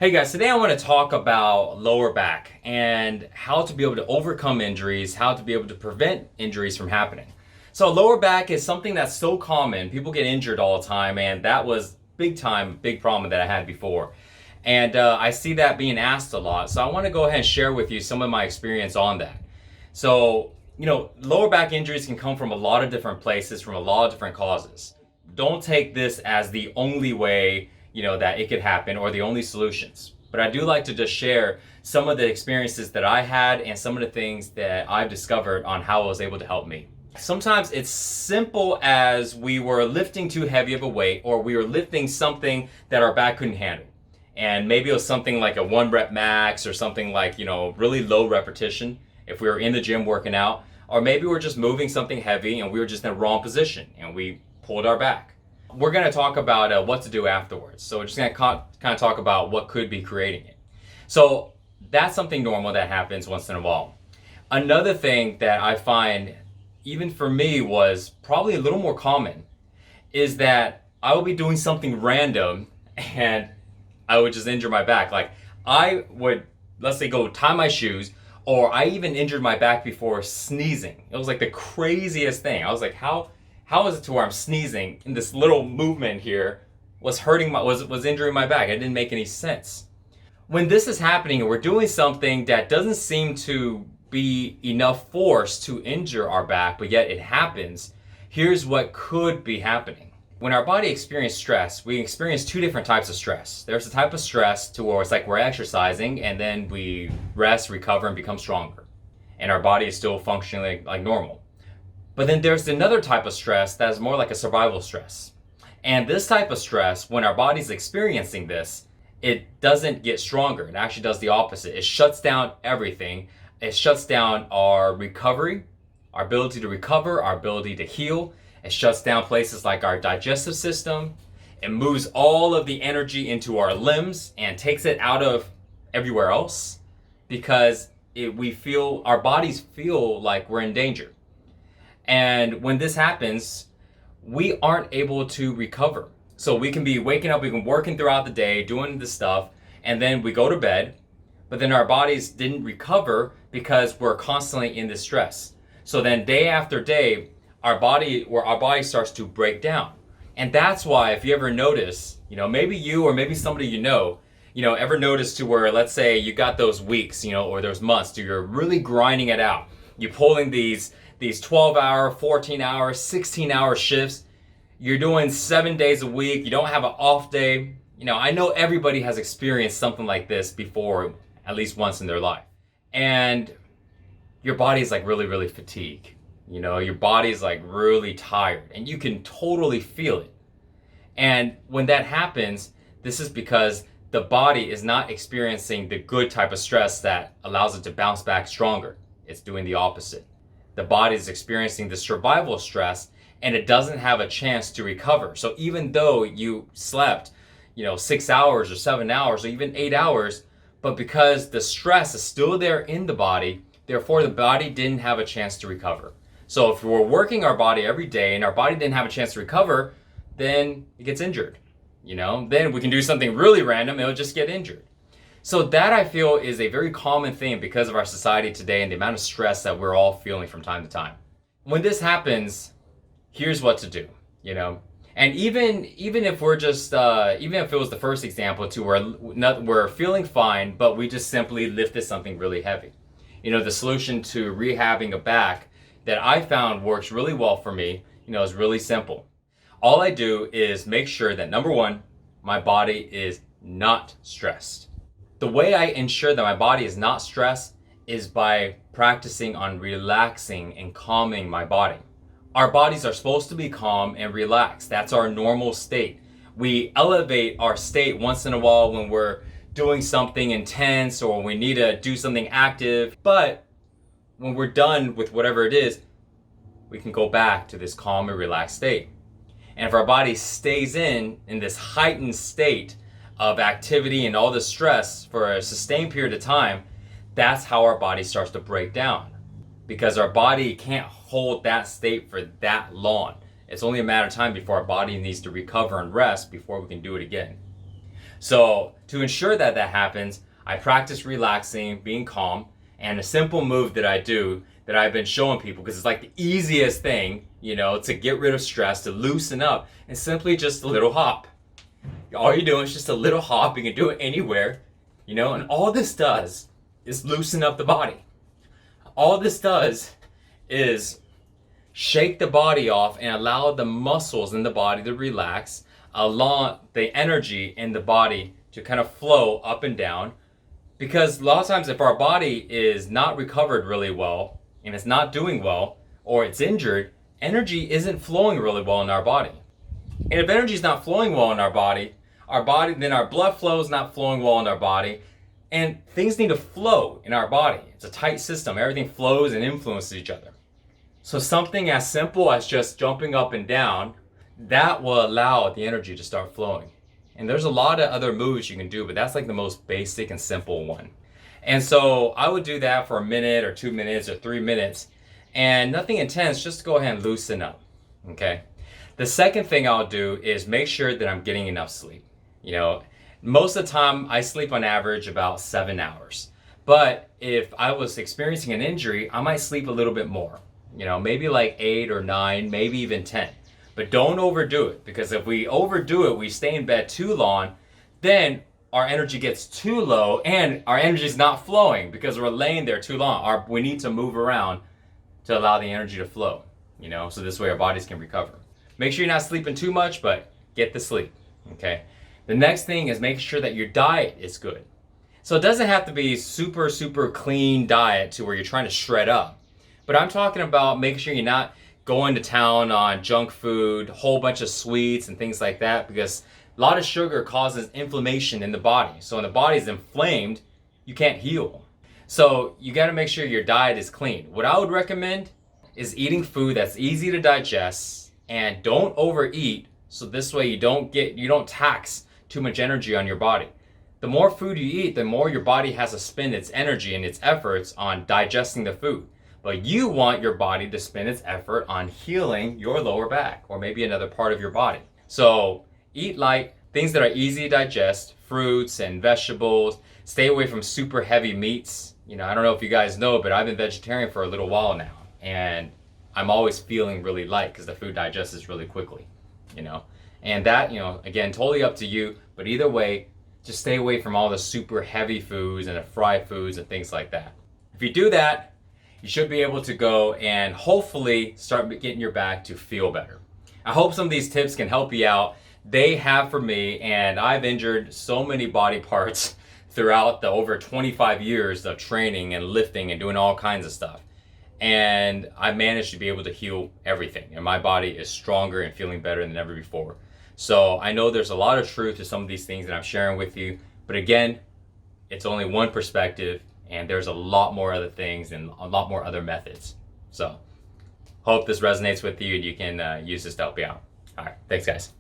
Hey guys, today I want to talk about lower back and how to be able to overcome injuries, how to be able to prevent injuries from happening. So lower back is something that's so common. People get injured all the time, and that was big problem that I had before. And I see that being asked a lot. So I want to go ahead and share with you some of my experience on that. So, lower back injuries can come from a lot of different places, from a lot of different causes. Don't take this as the only way that it could happen or the only solutions. But I do like to just share some of the experiences that I had and some of the things that I've discovered on how it was able to help me. Sometimes it's simple as we were lifting too heavy of a weight, or we were lifting something that our back couldn't handle. And maybe it was something like a 1 rep max or something like, really low repetition if we were in the gym working out. Or maybe we're just moving something heavy and we were just in the wrong position and we pulled our back. We're going to talk about what to do afterwards. So we're just going to kind of talk about what could be creating it. So that's something normal that happens once in a while. Another thing that I find, even for me, was probably a little more common is that I will be doing something random and I would just injure my back. Like I would, let's say, go tie my shoes, or I even injured my back before sneezing. It was like the craziest thing. I was like, how is it to where I'm sneezing and this little movement here was injuring my back? It didn't make any sense. When this is happening and we're doing something that doesn't seem to be enough force to injure our back, but yet it happens, here's what could be happening. When our body experiences stress, we experience two different types of stress. There's a type of stress to where it's like we're exercising and then we rest, recover, and become stronger. And our body is still functioning like normal. But then there's another type of stress that is more like a survival stress. And this type of stress, when our body's experiencing this, it doesn't get stronger. It actually does the opposite. It shuts down everything. It shuts down our recovery, our ability to recover, our ability to heal. It shuts down places like our digestive system. It moves all of the energy into our limbs and takes it out of everywhere else because our bodies feel like we're in danger. And when this happens, we aren't able to recover. So we can be waking up, we've been working throughout the day, doing this stuff, and then we go to bed, but then our bodies didn't recover because we're constantly in this stress. So then day after day, our body starts to break down. And that's why, if you ever notice, maybe you or maybe somebody ever notice to where, let's say you got those weeks, or those months, you're really grinding it out. You're pulling these 12-hour, 14-hour, 16-hour shifts. You're doing 7 days a week. You don't have an off day. I know everybody has experienced something like this before, at least once in their life. And your body's like really, really fatigued. Your body's like really tired and you can totally feel it. And when that happens, this is because the body is not experiencing the good type of stress that allows it to bounce back stronger. It's doing the opposite. The body is experiencing the survival stress and it doesn't have a chance to recover. So even though you slept, 6 hours or 7 hours or even 8 hours, but because the stress is still there in the body, therefore the body didn't have a chance to recover. So if we're working our body every day and our body didn't have a chance to recover, then it gets injured. Then we can do something really random, it'll just get injured. So that, I feel, is a very common thing because of our society today and the amount of stress that we're all feeling from time to time. When this happens, here's what to do, And even if we're just, even if it was the first example to where we're feeling fine, but we just simply lifted something really heavy. The solution to rehabbing a back that I found works really well for me, is really simple. All I do is make sure that, number one, my body is not stressed. The way I ensure that my body is not stressed is by practicing on relaxing and calming my body. Our bodies are supposed to be calm and relaxed. That's our normal state. We elevate our state once in a while when we're doing something intense or we need to do something active. But when we're done with whatever it is, we can go back to this calm and relaxed state. And if our body stays in this heightened state of activity and all the stress for a sustained period of time, that's how our body starts to break down. Because our body can't hold that state for that long. It's only a matter of time before our body needs to recover and rest before we can do it again. So to ensure that that happens, I practice relaxing, being calm, and a simple move that I do that I've been showing people, because it's like the easiest thing, to get rid of stress, to loosen up, is simply just a little hop. All you're doing is just a little hop. You can do it anywhere, and all this does is loosen up the body. All this does is shake the body off and allow the muscles in the body to relax, allow the energy in the body to kind of flow up and down. Because a lot of times if our body is not recovered really well and it's not doing well, or it's injured, energy isn't flowing really well in our body. And if energy is not flowing well in our body, then our blood flow is not flowing well in our body, and things need to flow in our body. It's a tight system. Everything flows and influences each other. So something as simple as just jumping up and down, that will allow the energy to start flowing. And there's a lot of other moves you can do, but that's like the most basic and simple one. And so I would do that for a minute or 2 minutes or 3 minutes, and nothing intense, just to go ahead and loosen up, okay? The second thing I'll do is make sure that I'm getting enough sleep. Most of the time I sleep on average about 7 hours. But if I was experiencing an injury, I might sleep a little bit more. Maybe like 8 or 9, maybe even 10. But don't overdo it, because if we overdo it, we stay in bed too long, then our energy gets too low and our energy is not flowing because we're laying there too long. We need to move around to allow the energy to flow, so this way our bodies can recover. Make sure you're not sleeping too much, but get the sleep, okay? The next thing is make sure that your diet is good. So it doesn't have to be super, super clean diet to where you're trying to shred up. But I'm talking about making sure you're not going to town on junk food, whole bunch of sweets and things like that, because a lot of sugar causes inflammation in the body. So when the body is inflamed, you can't heal. So you got to make sure your diet is clean. What I would recommend is eating food that's easy to digest, and don't overeat, so this way you don't tax too much energy on your body. The more food you eat, the more your body has to spend its energy and its efforts on digesting the food. But you want your body to spend its effort on healing your lower back or maybe another part of your body. So eat light, things that are easy to digest, fruits and vegetables. Stay away from super heavy meats. I don't know if you guys know, but I've been vegetarian for a little while now, and I'm always feeling really light because the food digests really quickly, And that, again, totally up to you. But either way, just stay away from all the super heavy foods and the fried foods and things like that. If you do that, you should be able to go and hopefully start getting your back to feel better. I hope some of these tips can help you out. They have for me, and I've injured so many body parts throughout the over 25 years of training and lifting and doing all kinds of stuff. And I managed to be able to heal everything. And my body is stronger and feeling better than ever before. So I know there's a lot of truth to some of these things that I'm sharing with you. But again, it's only one perspective, and there's a lot more other things and a lot more other methods. So hope this resonates with you and you can use this to help you out. All right, thanks guys.